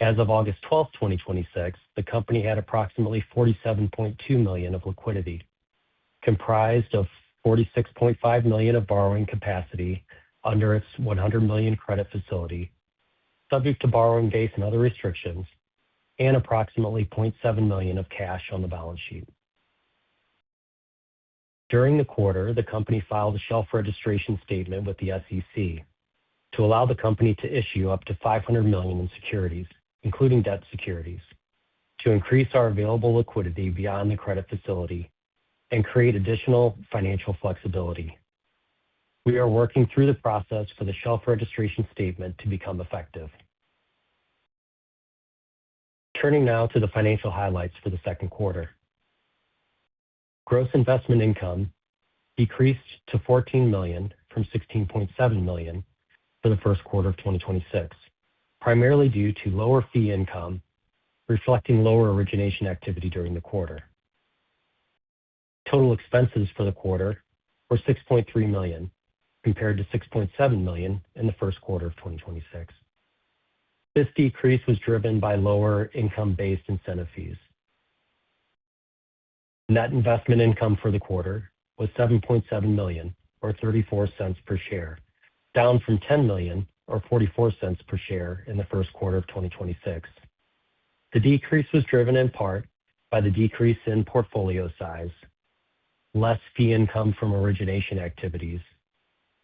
As of August 12, 2026, the company had approximately $47.2 million of liquidity, comprised of $46.5 million of borrowing capacity under its $100 million credit facility, subject to borrowing base and other restrictions, and approximately $0.7 million of cash on the balance sheet. During the quarter, the company filed a shelf registration statement with the SEC to allow the company to issue up to $500 million in securities, including debt securities, to increase our available liquidity beyond the credit facility and create additional financial flexibility. We are working through the process for the shelf registration statement to become effective. Turning now to the financial highlights for the second quarter. Gross investment income decreased to $14 million from $16.7 million for the first quarter of 2026, primarily due to lower fee income, reflecting lower origination activity during the quarter. Total expenses for the quarter were $6.3 million, compared to $6.7 million in the first quarter of 2026. This decrease was driven by lower income-based incentive fees. Net investment income for the quarter was $7.7 million, or 34 cents per share, down from $10 million, or 44 cents per share in the first quarter of 2026. The decrease was driven in part by the decrease in portfolio size, less fee income from origination activities,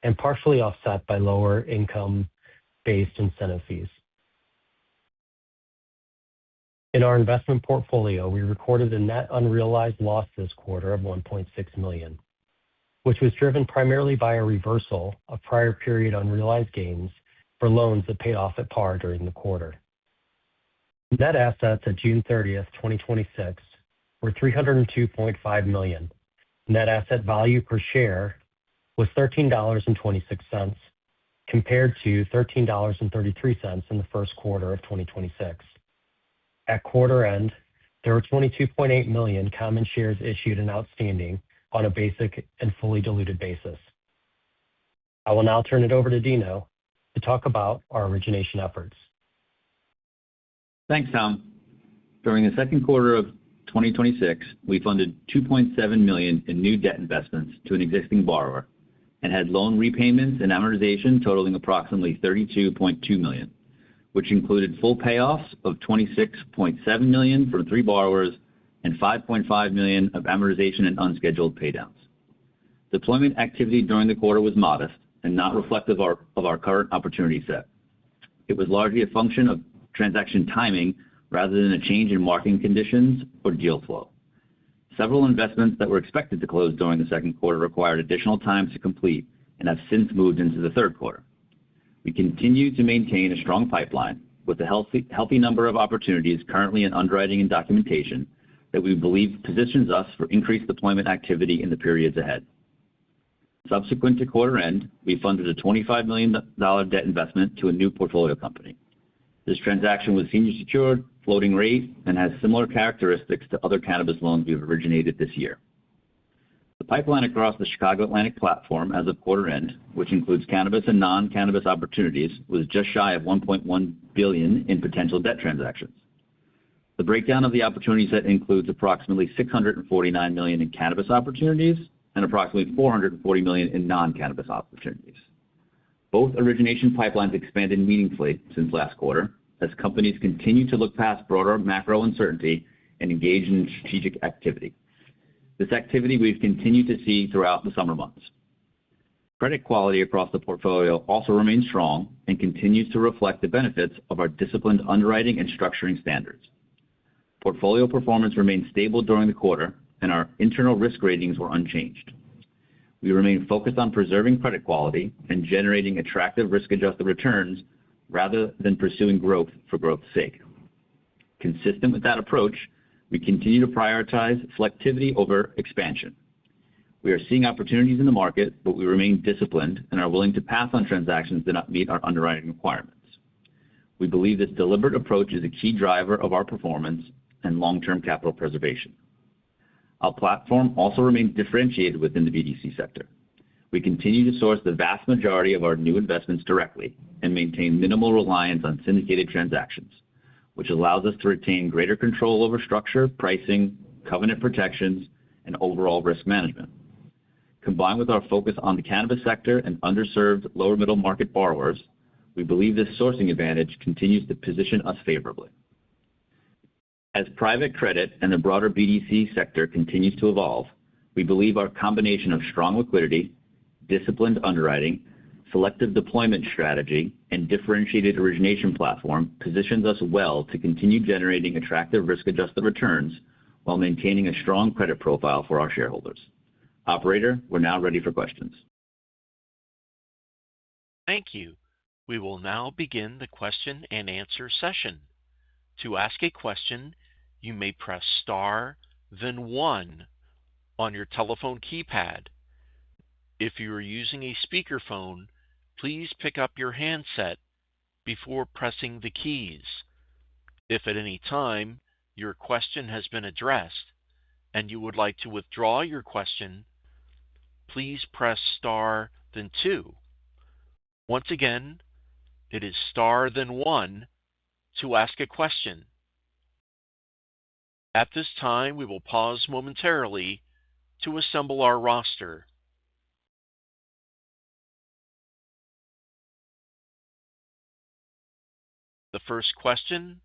and partially offset by lower income-based incentive fees. In our investment portfolio, we recorded a net unrealized loss this quarter of $1.6 million, which was driven primarily by a reversal of prior period unrealized gains for loans that paid off at par during the quarter. Net assets at June 30th, 2026 were $302.5 million. Net asset value per share was $13.26, compared to $13.33 in the first quarter of 2026. At quarter end, there were 22.8 million common shares issued and outstanding on a basic and fully diluted basis. I will now turn it over to Dino to talk about our origination efforts. Thanks, Tom. During the second quarter of 2026, we funded $2.7 million in new debt investments to an existing borrower and had loan repayments and amortization totaling approximately $32.2 million, which included full payoffs of $26.7 million from 3 borrowers and $5.5 million of amortization and unscheduled paydowns. Deployment activity during the quarter was modest and not reflective of our current opportunity set. It was largely a function of transaction timing rather than a change in marketing conditions or deal flow. Several investments that were expected to close during the second quarter required additional time to complete and have since moved into the third quarter. We continue to maintain a strong pipeline with a healthy number of opportunities currently in underwriting and documentation that we believe positions us for increased deployment activity in the periods ahead. Subsequent to quarter end, we funded a $25 million debt investment to a new portfolio company. This transaction was senior secured, floating rate, and has similar characteristics to other cannabis loans we've originated this year. The pipeline across the Chicago Atlantic platform as of quarter end, which includes cannabis and non-cannabis opportunities, was just shy of $1.1 billion in potential debt transactions. The breakdown of the opportunity set includes approximately $649 million in cannabis opportunities and approximately $440 million in non-cannabis opportunities. Both origination pipelines expanded meaningfully since last quarter as companies continue to look past broader macro uncertainty and engage in strategic activity. This activity we've continued to see throughout the summer months. Credit quality across the portfolio also remains strong and continues to reflect the benefits of our disciplined underwriting and structuring standards. Portfolio performance remained stable during the quarter, and our internal risk ratings were unchanged. We remain focused on preserving credit quality and generating attractive risk-adjusted returns rather than pursuing growth for growth's sake. Consistent with that approach, we continue to prioritize selectivity over expansion. We are seeing opportunities in the market, but we remain disciplined and are willing to pass on transactions that do not meet our underwriting requirements. We believe this deliberate approach is a key driver of our performance and long-term capital preservation. Our platform also remains differentiated within the BDC sector. We continue to source the vast majority of our new investments directly and maintain minimal reliance on syndicated transactions, which allows us to retain greater control over structure, pricing, covenant protections, and overall risk management. Combined with our focus on the cannabis sector and underserved lower middle market borrowers, we believe this sourcing advantage continues to position us favorably. As private credit and the broader BDC sector continues to evolve, we believe our combination of strong liquidity, disciplined underwriting, selective deployment strategy, and differentiated origination platform positions us well to continue generating attractive risk-adjusted returns while maintaining a strong credit profile for our shareholders. Operator, we're now ready for questions. Thank you. We will now begin the question and answer session. To ask a question, you may press star, then one on your telephone keypad. If you are using a speakerphone, please pick up your handset before pressing the keys. If at any time your question has been addressed and you would like to withdraw your question, please press star, then two. Once again, it is star, then one to ask a question. At this time, we will pause momentarily to assemble our roster. The first question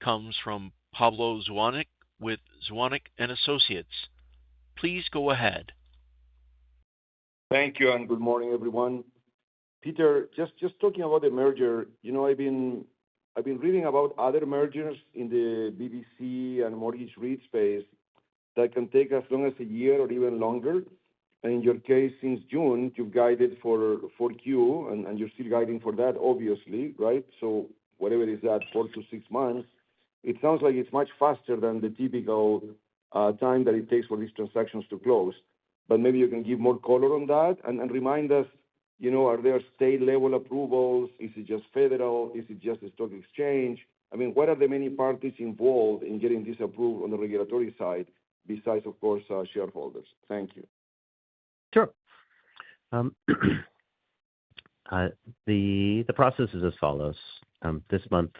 comes from Pablo Zuanic with Zuanic & Associates. Please go ahead. Thank you, and good morning, everyone. Peter, just talking about the merger, I've been reading about other mergers in the BDC and mortgage REIT space that can take as long as a year or even longer. And in your case, since June, you've guided for 4Q, and you're still guiding for that, obviously, right? So whatever it is that, 4 to 6 months, it sounds like it's much faster than the typical time that it takes for these transactions to close. But maybe you can give more color on that and remind us, are there state-level approvals? Is it just federal? Is it just a stock exchange? I mean, what are the many parties involved in getting this approved on the regulatory side, besides, of course, shareholders? Thank you. Sure. The process is as follows. This month,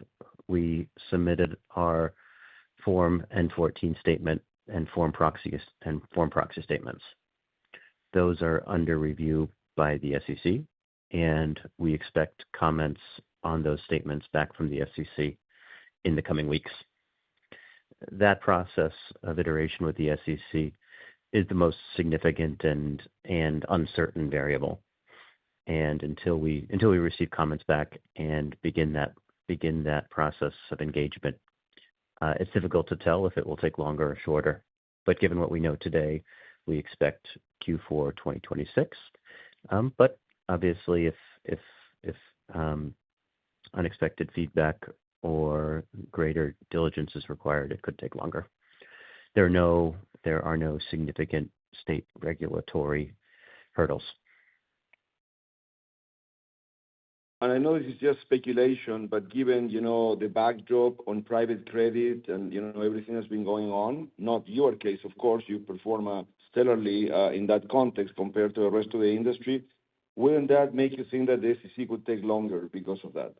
we submitted our Form N-14 statement and form proxy statements. Those are under review by the SEC, and we expect comments on those statements back from the SEC in the coming weeks. That process of iteration with the SEC is the most significant and uncertain variable. And until we receive comments back and begin that process of engagement, it's difficult to tell if it will take longer or shorter. But given what we know today, we expect Q4 2026. But obviously, if unexpected feedback or greater diligence is required, it could take longer. There are no significant state regulatory hurdles. And I know this is just speculation, but given, the backdrop on private credit and, everything that's been going on, not your case, of course, you perform stellarly in that context compared to the rest of the industry. Wouldn't that make you think that the SEC could take longer because of that?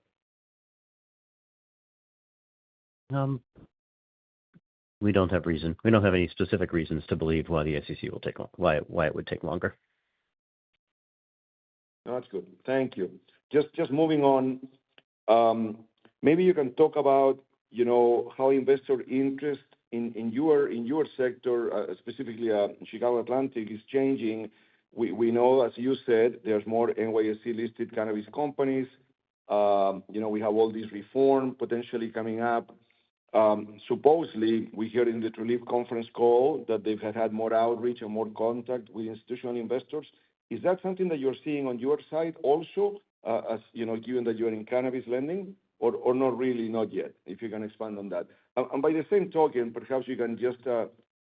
We don't have reason. We don't have any specific reasons to believe why the SEC will take why it would take longer. That's good. Thank you. Just moving on, maybe you can talk about, how investor interest in your sector, specifically Chicago Atlantic, is changing. We know, as you said, there's more NYSE-listed cannabis companies. We have all these reform potentially coming up. Supposedly, we heard in the Relief conference call that they've had more outreach and more contact with institutional investors. Is that something that you're seeing on your side also, given that you're in cannabis lending, or not really, not yet, if you can expand on that? And by the same token, perhaps you can just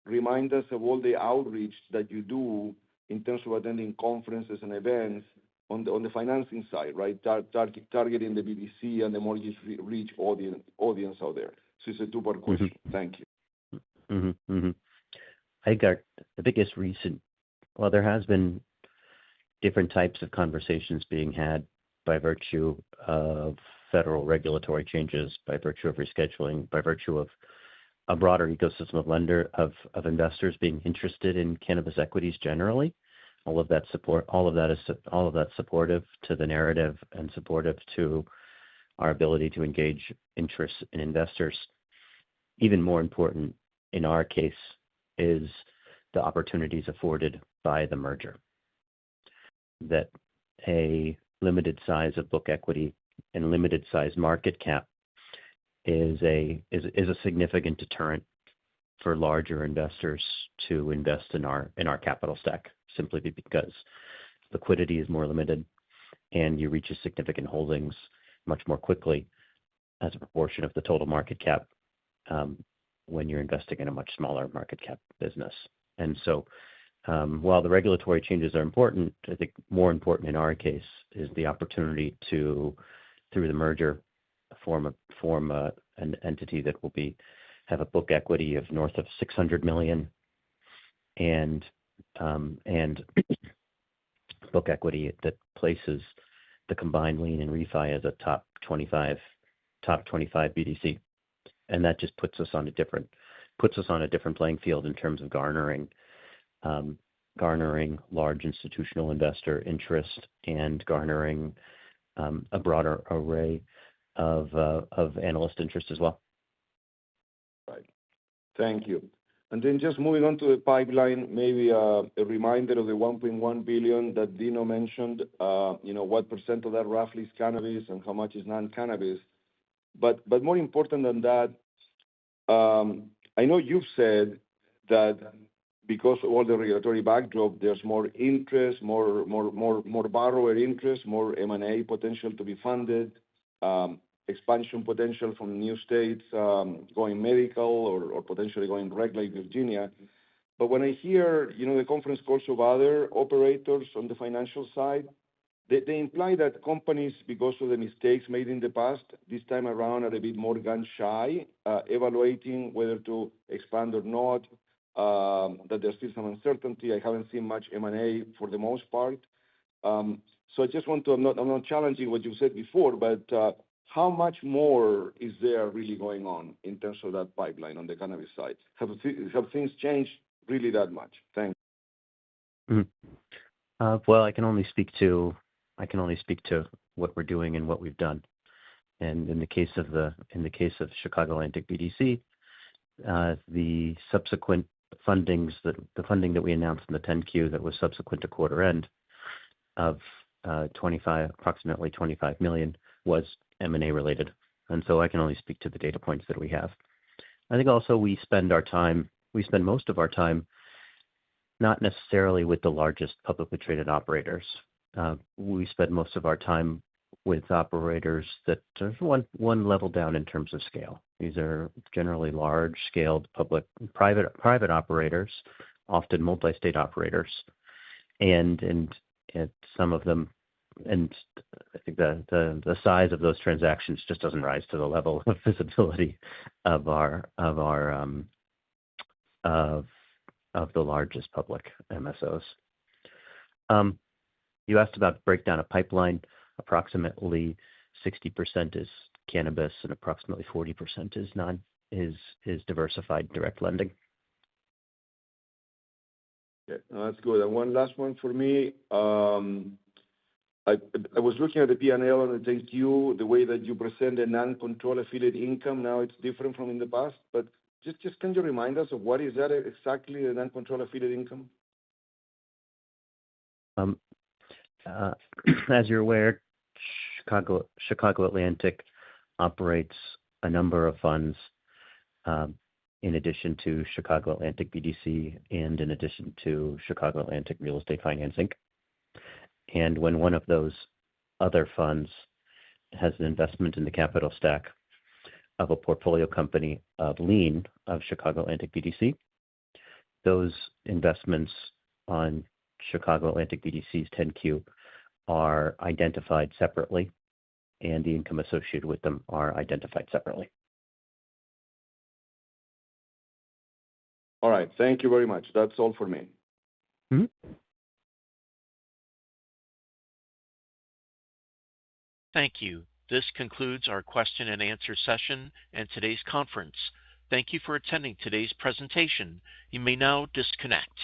remind us of all the outreach that you do in terms of attending conferences and events on the financing side, right? Targeting the BDC and the mortgage reach audience out there. So it's a two-part question. Thank you. I think the biggest reason, there has been different types of conversations being had by virtue of federal regulatory changes, by virtue of rescheduling, by virtue of a broader ecosystem of investors being interested in cannabis equities generally. All of that is supportive to the narrative and supportive to our ability to engage interest in investors. Even more important in our case is the opportunities afforded by the merger. That a limited size of book equity and limited size market cap is a significant deterrent for larger investors to invest in our capital stack, simply because liquidity is more limited and you reach a significant holdings much more quickly as a proportion of the total market cap when you're investing in a much smaller market cap business. And so while the regulatory changes are important, I think more important in our case is the opportunity to, through the merger, form an entity that will have a book equity of north of $600 million and book equity that places the combined LIEN and refi as a top 25 BDC, and that just puts us on a different playing field in terms of garnering large institutional investor interest and garnering a broader array of analyst interest as well. Right. Thank you. And then just moving on to the pipeline, maybe a reminder of the $1.1 billion that Dino mentioned. What percent of that roughly is cannabis and how much is non-cannabis? But more important than that, I know you've said that because of all the regulatory backdrop, there's more interest, more borrower interest, more M&A potential to be funded, expansion potential from new states going medical or potentially going rec like Virginia. But when I hear, the conference calls of other operators on the financial side, they imply that companies, because of the mistakes made in the past, this time around are a bit more gun shy, evaluating whether to expand or not, that there's still some uncertainty. I haven't seen much M&A for the most part. So I just I'm not challenging what you said before, but how much more is there really going on in terms of that pipeline on the cannabis side? Have things changed really that much? Thanks. Well, I can only speak to what we're doing and what we've done. And in the case of Chicago Atlantic BDC, the subsequent funding that we announced in the 10Q that was subsequent to quarter end of approximately $25 million was M&A related. And so I can only speak to the data points that we have. I think also we spend most of our time not necessarily with the largest publicly traded operators. We spend most of our time with operators that are one level down in terms of scale. These are generally large-scaled private operators, often multi-state operators, and some of them. And I think the size of those transactions just doesn't rise to the level of visibility of the largest public MSOs. You asked about breakdown of pipeline. Approximately 60% is cannabis, and approximately 40% is diversified direct lending. Okay, that's good. And one last one for me. I was looking at the P&L and the 10Q, the way that you present the non-control affiliate income. Now it's different from in the past, but just can you remind us of what is that exactly, the non-control affiliate income? As you're aware, Chicago Atlantic operates a number of funds in addition to Chicago Atlantic BDC and in addition to Chicago Atlantic Real Estate Finance Inc. And when one of those other funds has an investment in the capital stack of a portfolio company of LIEN of Chicago Atlantic BDC, those investments on Chicago Atlantic BDC's 10Q are identified separately, and the income associated with them are identified separately. All right. Thank you very much. That's all for me. Mm-hmm. Thank you. This concludes our question and answer session and today's conference. Thank you for attending today's presentation. You may now disconnect.